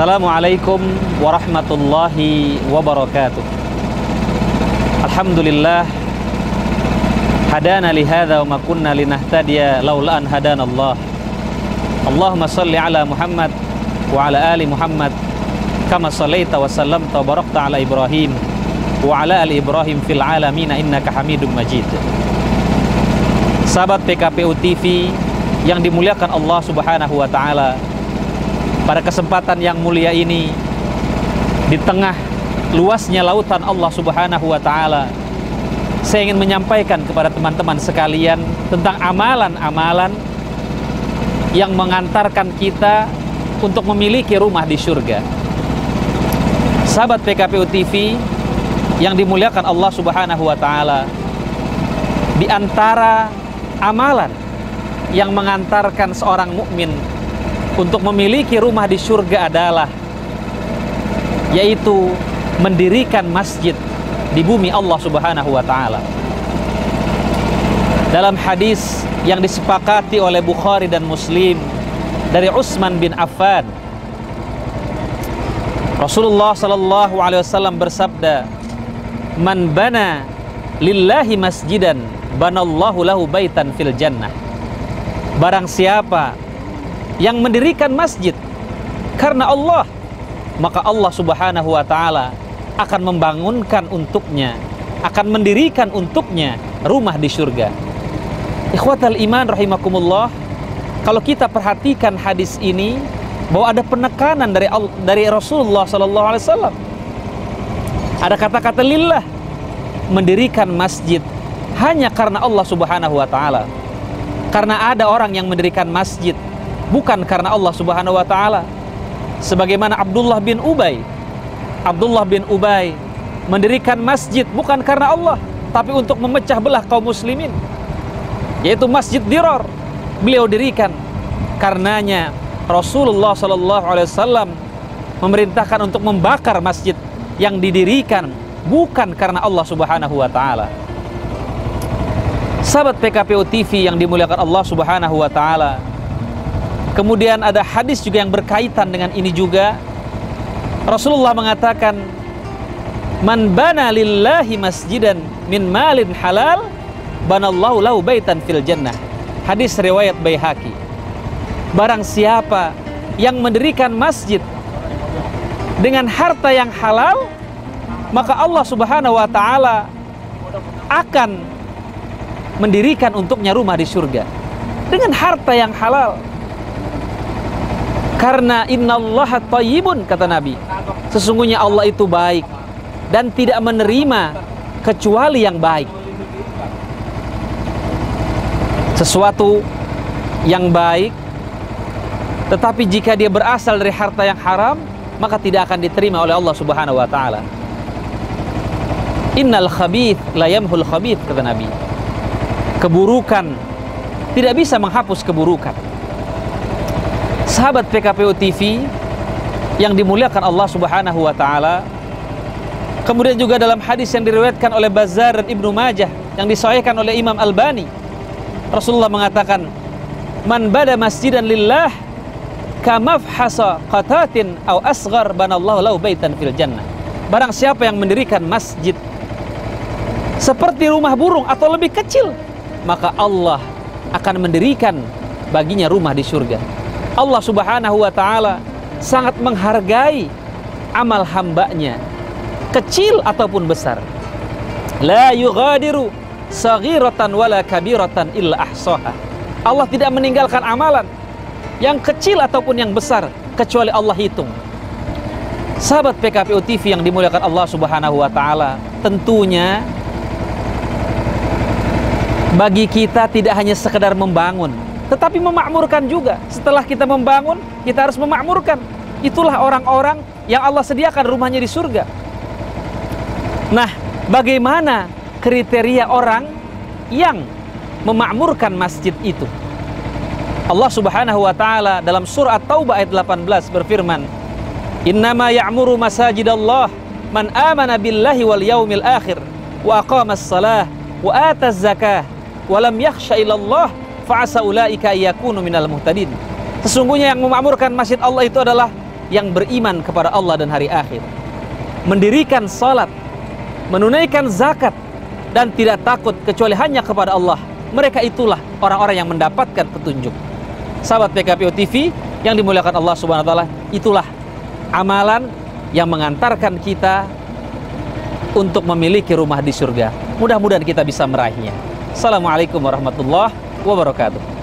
Assalamualaikum warahmatullahi wabarakatuh. Alhamdulillah hadana li hadza wa ma kunna linahtadiya laula an hadanallah. Allahumma shalli ala Muhammad wa ala ali Muhammad kama shallaita wa sallamta wa barakta ala Ibrahim wa ala ali Ibrahim fil alamin innaka Hamidum Majid. Sahabat PKPU TV yang dimuliakan Allah Subhanahu wa taala, pada kesempatan yang mulia ini, di tengah luasnya lautan Allah Subhanahu wa taala, saya ingin menyampaikan kepada teman-teman sekalian tentang amalan-amalan yang mengantarkan kita untuk memiliki rumah di surga. Sahabat PKPU TV yang dimuliakan Allah Subhanahu wa taala, di antara amalan yang mengantarkan seorang mukmin untuk memiliki rumah di surga adalah yaitu mendirikan masjid di bumi Allah Subhanahu wa taala. Dalam hadis yang disepakati oleh Bukhari dan Muslim dari Utsman bin Affan, Rasulullah sallallahu alaihi wasallam bersabda, "Man bana lillahi masjidan, banallahu lahu baitan fil jannah." Barang siapa yang mendirikan masjid karena Allah, maka Allah Subhanahu wa taala akan membangunkan untuknya, akan mendirikan untuknya rumah di surga. Ikhwatal iman rahimakumullah, kalau kita perhatikan hadis ini, bahwa ada penekanan dari Rasulullah sallallahu alaihi wasallam. Ada kata-kata lillah, mendirikan masjid hanya karena Allah Subhanahu wa taala. Karena ada orang yang mendirikan masjid bukan karena Allah Subhanahu wa taala. Sebagaimana Abdullah bin Ubay mendirikan masjid bukan karena Allah, tapi untuk memecah belah kaum muslimin, yaitu Masjid Dirar. Beliau dirikan karenanya Rasulullah sallallahu alaihi wasallam memerintahkan untuk membakar masjid yang didirikan bukan karena Allah Subhanahu wa taala. Sahabat PKPU TV yang dimuliakan Allah Subhanahu wa taala, kemudian ada hadis juga yang berkaitan dengan ini juga. Rasulullah mengatakan, "Man bana lillahi masjidan min malin halal, banallahu lahu baitan fil jannah." Hadis riwayat Baihaqi. Barang siapa yang mendirikan masjid dengan harta yang halal, maka Allah Subhanahu wa taala akan mendirikan untuknya rumah di surga dengan harta yang halal. Karena innallaha thayyibun, kata Nabi, sesungguhnya Allah itu baik dan tidak menerima kecuali yang baik. Sesuatu yang baik, tetapi jika dia berasal dari harta yang haram, maka tidak akan diterima oleh Allah Subhanahu wa taala. Innal khabith la yamhul khabith, kata Nabi. Keburukan tidak bisa menghapus keburukan. Sahabat PKPU TV yang dimuliakan Allah Subhanahu wa taala, kemudian juga dalam hadis yang diriwayatkan oleh Bazzar dan Ibnu Majah yang disahihkan oleh Imam Albani, Rasulullah mengatakan, "Man bada masjidan lillah kamafhasa qatatin aw asghar banallahu lahu baitan fil jannah." Barang siapa yang mendirikan masjid seperti rumah burung atau lebih kecil, maka Allah akan mendirikan baginya rumah di surga. Allah Subhanahu wa ta'ala sangat menghargai amal hambanya, kecil ataupun besar. La yughadiru saghiratan wala kabiratan illa ahsaha. Allah tidak meninggalkan amalan yang kecil ataupun yang besar kecuali Allah hitung. Sahabat PKPU TV yang dimuliakan Allah Subhanahu wa ta'ala, tentunya bagi kita tidak hanya sekedar membangun, tetapi memakmurkan juga. Setelah kita membangun, kita harus memakmurkan. Itulah orang-orang yang Allah sediakan rumahnya di surga. Nah, bagaimana kriteria orang yang memakmurkan masjid itu? Allah Subhanahu wa ta'ala dalam surah At-Taubah ayat 18 berfirman, "Innama ya'muru masajidallah man amana billahi wal yaumil akhir wa aqamas salah wa ataz zakah walam yakhsha illallah fa'asa ulaika yakunu minal muhtadin." Sesungguhnya yang memakmurkan masjid Allah itu adalah yang beriman kepada Allah dan hari akhir, mendirikan salat, menunaikan zakat, dan tidak takut kecuali hanya kepada Allah, mereka itulah orang-orang yang mendapatkan petunjuk. Sahabat PKPO TV yang dimuliakan Allah Subhanahu wa taala, itulah amalan yang mengantarkan kita untuk memiliki rumah di surga. Mudah-mudahan kita bisa meraihnya. Assalamualaikum warahmatullahi wabarakatuh.